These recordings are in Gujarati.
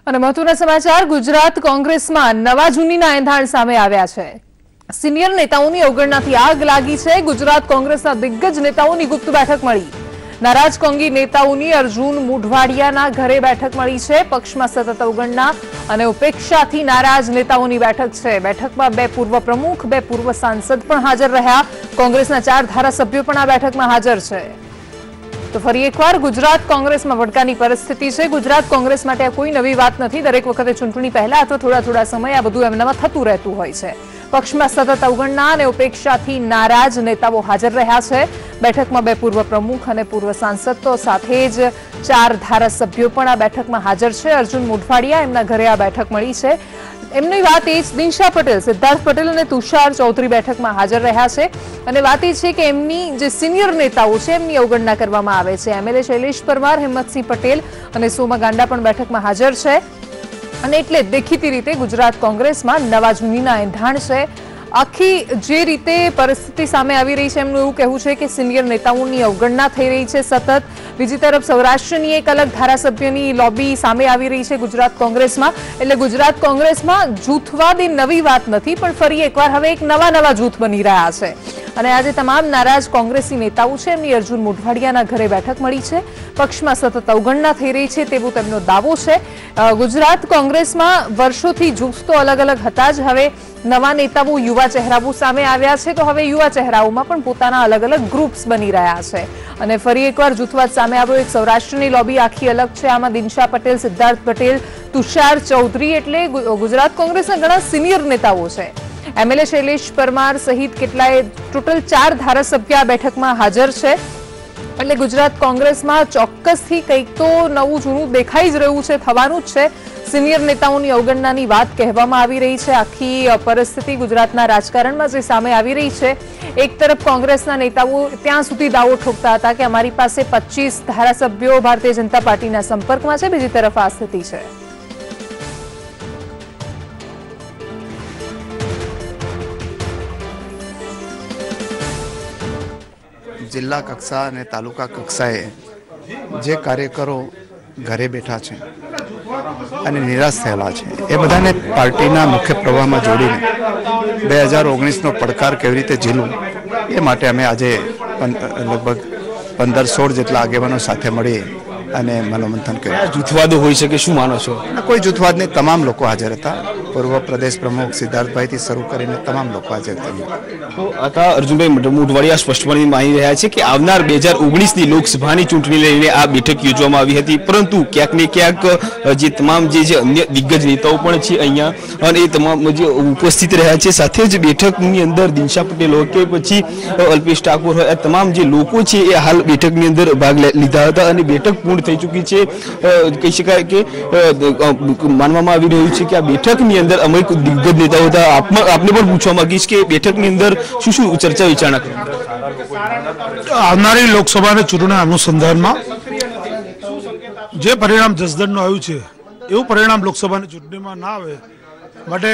અને મહત્વના સમાચાર ગુજરાત કોંગ્રેસમાં નવા જૂનીના એંધાણ સામે આવ્યા છે। સિનિયર નેતાઓની અવગણનાથી આગ લાગી છે। ગુજરાત કોંગ્રેસના દિગ્ગજ નેતાઓની ગુપ્ત બેઠક મળી। નારાજ કોંગી નેતાઓની અર્જુન મોઢવાડિયાના ઘરે બેઠક મળી છે। પક્ષમાં સતત અવગણના અને ઉપેક્ષાથી નારાજ નેતાઓની બેઠક છે। બેઠકમાં બે પૂર્વ પ્રમુખ, બે પૂર્વ સાંસદ પણ હાજર રહ્યા। કોંગ્રેસના 4 ધારાસભ્યો પણ આ બેઠકમાં હાજર છે। तो फरी एकवार गुजरात कांग्रेस में वडकानी परिस्थिति है। गुजरात कांग्रेस माटे आ कोई नवी बात नहीं। दरेक वखते चूंटणी पहला अथवा थोड़ा थोड़ा समय आ बधुं एमनामां थतुं रहेतुं होय छे। पक्ष में सतत अवगणना अने उपेक्षाथी नाराज नेताओ हाजर रह्या छे। बैठक में 2 पूर्व प्रमुख अने पूर्व सांसद तो साथे ज 4 धारासभ्यो पण आ बैठक में हाजर छे। अर्जुन मोढवाडिया एमना घरे आ बैठक मळी छे। एमनी वात ए दिशा पटेल, सिद्धार्थ पटेल और तुषार चौधरी बैठक में हाजर रह्या छे। अने वात ए छे के एमनी जे सीनियर नेताओ छे एमनी अवगणना करवामां आवे छे। एमएलए शैलेष परमार, हिम्मतसिंह पटेल अने सोमा गांडा पण बैठक में हाजर छे। अने एटले देखीती रीते गुजरात कांग्रेस में नवा जूनीना एंधाण छे। आखी जे रीते परिस्थिति सामे आवी रही है एमनुं एवुं कहेवुं छे के सीनियर नेताओनी अवगणना थई रही है सतत। बीजी तरफ सौराष्ट्रनी एक अलग धारासभ्यनी लॉबी सामे आवी रही है गुजरात कांग्रेस में। एटले गुजरात कांग्रेस में जूथवाद ए नवी बात नहीं, पण फरी एकवार हवे एक नवा नवा जूथ बनी रह्या छे। અને આજે તમામ નારાજ કોંગ્રેસી નેતાઓ છે એમની અર્જુન મોઢવાડિયાના ઘરે બેઠક મળી છે। પક્ષમાં સતત અવગણના થઈ રહી છે તેવો તેમનો દાવો છે। ગુજરાત કોંગ્રેસમાં વર્ષોથી જૂથ તો અલગ અલગ હતા જ, હવે નવા નેતાઓ યુવા ચહેરાઓ સામે આવ્યા છે તો હવે યુવા ચહેરાઓમાં પણ પોતાના અલગ અલગ ગ્રુપ્સ બની રહ્યા છે। અને ફરી એકવાર જૂથવાદ સામે આવ્યો। એક સૌરાષ્ટ્રની લોબી આખી અલગ છે। આમાં દિનશા પટેલ, સિદ્ધાર્થ પટેલ, तुषार चौधरी એટલે ગુજરાત કોંગ્રેસના ઘણા સિનિયર નેતાઓ છે। एमएलए शैलेष परमार सहित केटलाय टोटल 4 धारासभ्य आ बैठक में हाजर है। એટલે गुजरात कांग्रेस में ચોક્કસથી કંઈક તો નવું જૂનું દેખાઈ જ રહ્યું છે, થવાનું જ છે। सीनियर नेताओनी अवगणनानी वात कहेवामां आवी रही है। आखी परिस्थिति गुजरातना राजकारणमां जे सामे आवी रही है। एक तरफ कांग्रेसना नेताओ त्यां सुधी दावो ठोकता हता के अमारी पासे 25 धारासभ्यो भारतीय जनता पार्टीना संपर्कमां छे। बीजी तरफ आ स्थिति है। जिला कक्षा ने तालुका कक्षाए जे कार्यकरो घरे बैठा छे अने निराश थयेला छे ए बधाने पार्टीना मुख्य प्रवाहमां जोडीने 2019 नो પડકાર केवी रीते झीलवुं ए माटे अमे आजे लगभग 15-16 जेटला आगेवानो साथे मळी અને મનોમંથન કર્યું। જૂથવાદ હોઈ શકે, શું માનો છો? કોઈ જૂથવાદ નહીં, તમામ લોકો હાજર હતા। પૂર્વ પ્રદેશ પ્રમુખ સિદ્ધાર્થભાઈથી શરૂ કરીને તમામ લોકો હાજર હતા। તો आता અર્જુનભાઈ મોઢવાડિયા સ્પષ્ટપણે માની રહ્યા છે કે આવનાર 2019ની લોકસભાની ચૂંટણી લઈને આ બેઠક યોજવામાં આવી હતી, પરંતુ ક્યાંક ને ક્યાંક જે તમામ જે અન્ય દિગ્ગજ નેતાઓ પણ છે અહીંયા અને એ તમામ જે ઉપસ્થિત રહ્યા છે, સાથે જ બેઠકની અંદર દિનશા પટેલ હોય કે પછી અલ્પેશ ઠાકોર હોય, આ તમામ જે લોકો છે એ હાલ બેઠકની અંદર ભાગ લીધા હતા અને બેઠક પૂર્ણ થઈ ચૂકી છે। કહી શકાય કે માનવામાં આવી રહ્યું છે કે આ બેઠકની અંદર અમુક દિગ્ગજ નેતાઓ હતા। આપને પણ પૂછવા માંગીશ કે બેઠકની અંદર શું શું ચર્ચા વિચારણા આવનારી લોકસભાની ચૂંટણીના અનુસંધાનમાં જે પરિણામ જસદણનું આવ્યું છે એવું પરિણામ લોકસભાની ચૂંટણીમાં ના આવે માટે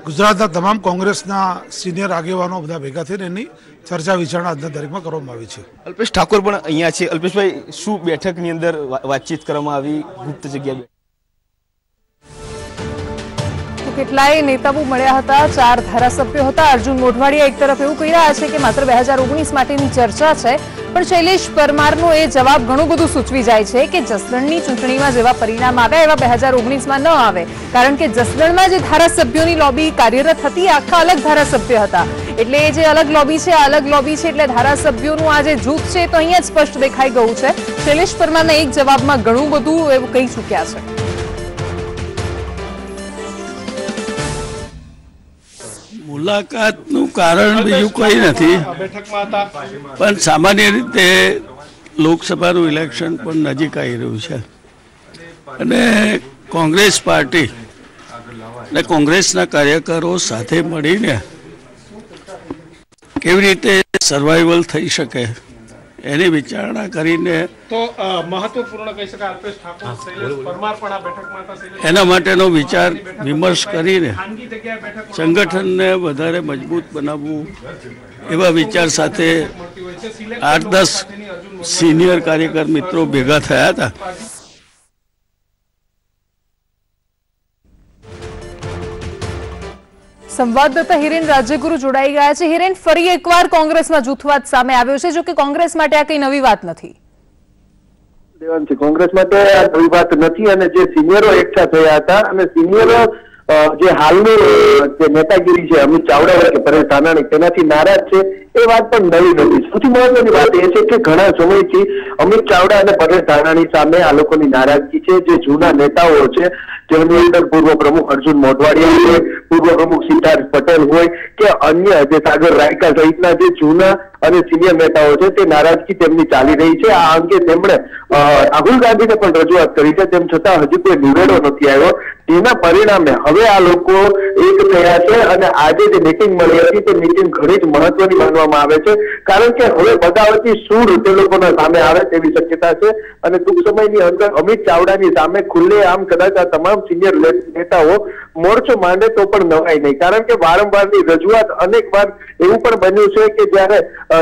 ગુજરાતના તમામ કોંગ્રેસના સિનિયર આગેવાનો બધા ભેગા થઈને એની ચર્ચા વિચારણા આજના તારીખમાં કરવામાં આવી છે। અલ્પેશ ઠાકોર પણ અહીંયા છે। અલ્પેશભાઈ, શું બેઠકની અંદર વાતચીત કરવામાં આવી ગુપ્ત જગ્યાએ? કેટલાય નેતાઓ મળ્યા હતા, 4 ધારાસભ્યો હતા। અર્જુન મોઢવાડિયા એક તરફ એવું કહી રહ્યા છે કે માત્ર 2019 માટેની ચર્ચા છે, પણ શૈલેષ પરમારનો એ જવાબ ઘણું બધું સૂચવી જાય છે કે જસદણની ચૂંટણીમાં જેવા પરિણામ આવ્યા એવા 2019માં ન આવે, કારણ કે જસદણમાં જે ધારાસભ્યોની લોબી કાર્યરત હતી આખા અલગ ધારાસભ્ય હતા। એટલે એ જે અલગ લોબી છે, અલગ લોબી છે, એટલે ધારાસભ્યોનું આ જે જૂથ છે તો અહીંયા જ સ્પષ્ટ દેખાઈ ગયું છે। શૈલેષ પરમારના એક જવાબમાં ઘણું બધું એવું કહી ચૂક્યા છે। મુલાકાતનું કારણ બીજું કંઈ નથી, પણ સામાન્ય રીતે લોકસભાનું ઇલેક્શન પણ નજીક આવી રહ્યું છે અને કોંગ્રેસ પાર્ટી અને કોંગ્રેસના કાર્યકરો સાથે મળીને કેવી રીતે સર્વાઈવલ થઈ શકે એની વિચારણા કરીને તો મહત્વપૂર્ણ કહી શકાય અલ્પેશ ઠાકોર, શૈલેષ પરમાર પણ આ બેઠકમાં હતા। એના માટેનો વિચાર વિમર્શ કરીને સંગઠનને વધારે મજબૂત બનાવવું એવા વિચાર સાથે 8-10 સિનિયર કાર્યકર મિત્રો ભેગા થયા હતા। સંવાદદાતા હિરેન રાજ્યગુરુ જોડાઈ ગયા છે। હિરેન, ફરી એકવાર કોંગ્રેસમાં જૂથવાદ સામે આવ્યો છે, જો કે કોંગ્રેસ માટે આ કઈ નવી વાત નથી। દેવાંશી, કોંગ્રેસ માટે આ નવી વાત નથી અને જે સિનિયરો એકઠા થયા હતા અને સિનિયરો જે હાલની જે નેતાગીરી છે અમિત ચાવડા કે પરેશ ધાનાણી તેનાથી નારાજ છે એ વાત પણ નવી નથી। સૌથી મહત્વની વાત એ છે કે ઘણા સમયથી અમિત ચાવડા અને પરેશ ધાનાણી સામે આ લોકોની નારાજગી છે। જે જૂના નેતાઓ છે જેમની અંદર પૂર્વ પ્રમુખ અર્જુન મોઢવાડિયા હોય, પૂર્વ પ્રમુખ સિદ્ધાર્થ પટેલ હોય કે અન્ય જે સાગર રાયકા સહિતના જે જૂના અને સિનિયર નેતાઓ છે તે નારાજગી તેમની ચાલી રહી છે। આ અંગે તેમણે રાહુલ ગાંધીને પણ રજૂઆત કરી છે, તેમ છતાં હજી કોઈ નિવેડો નથી આવ્યો, જેના પરિણામે હવે આ લોકો એક થયા છે અને આજે જે મીટિંગ મળી હતી તે મીટિંગ ઘણી જ મહત્વની માનવામાં આવે છે, કારણ કે હવે બગાવતી સૂર તે લોકોના સામે આવે તેવી શક્યતા છે અને ટૂંક સમયની અંદર અમિત ચાવડાની સામે ખુલ્લેઆમ કદાચ આ તમામ સિનિયર નેતાઓ મોરચો માંડે તો પણ નવાય નહીં, કારણ કે વારંવારની રજૂઆત અનેક વાર એવું પણ બન્યું છે કે જ્યારે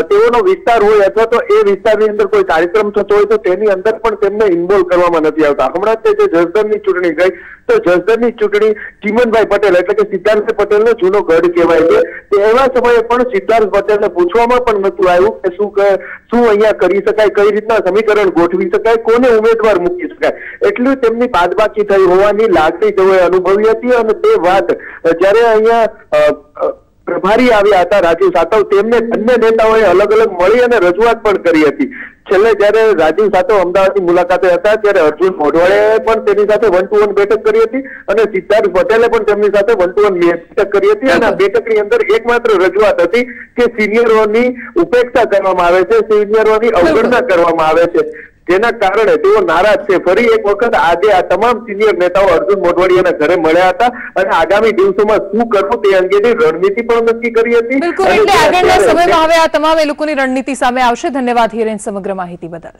તેઓનો વિસ્તાર હોય અથવા તો એ વિસ્તારની અંદર કોઈ કાર્યક્રમ થતો હોય તો તેની અંદર પણ તેમને ઇન્વોલ્વ કરવામાં નથી આવતા। હમણાં જ જે જસદણની ચૂંટણી ગઈ તો જસદણની ચૂંટણી ચીમનભાઈ પટેલ એટલે કે સિદ્ધાર્થ પટેલનો જૂનો ગઢ કહેવાય છે, તે એવા સમયે પણ સિદ્ધાર્થ પટેલને પૂછવામાં પણ નતું આવ્યું કે શું અહીંયા કરી શકાય, કઈ રીતના સમીકરણ ગોઠવી શકાય, કોને ઉમેદવાર મૂકી શકાય, એટલું તેમની બાદબાકી થઈ હોવાની લાગણી તેઓએ અનુભવી હતી અને તે વાત જ્યારે અહીંયા પ્રભારી આવ્યા હતા રાજીવ સાતવ, તેમને બંને નેતાઓએ અલગ અલગ મળી અને રજૂઆત પણ કરી હતી। છેલ્લે જયારે રાજીવ સાતવ અમદાવાદની મુલાકાતે હતા ત્યારે અર્જુન મોઢવાડિયાએ પણ તેની સાથે 1-to-1 બેઠક કરી હતી અને સિદ્ધાર્થ પટેલે પણ તેમની સાથે 1-to-1 બેઠક કરી હતી અને આ બેઠકની અંદર એકમાત્ર રજૂઆત હતી કે સિનિયરોની ઉપેક્ષા કરવામાં આવે છે, સિનિયરોની અવગણના કરવામાં આવે છે, જેના કારણે તેઓ નારાજ છે। ફરી એક વખત આજે આ તમામ સિનિયર નેતાઓ અર્જુન મોઢવાડિયાના ઘરે મળ્યા હતા અને આગામી દિવસોમાં શું કરવું તે અંગેની રણનીતિ પણ નક્કી કરી હતી। બિલકુલ, એટલે આગળના સમયમાં હવે આ તમામ એ લોકોની રણનીતિ સામે આવશે। ધન્યવાદ હિરેન સમગ્ર માહિતી બદલ।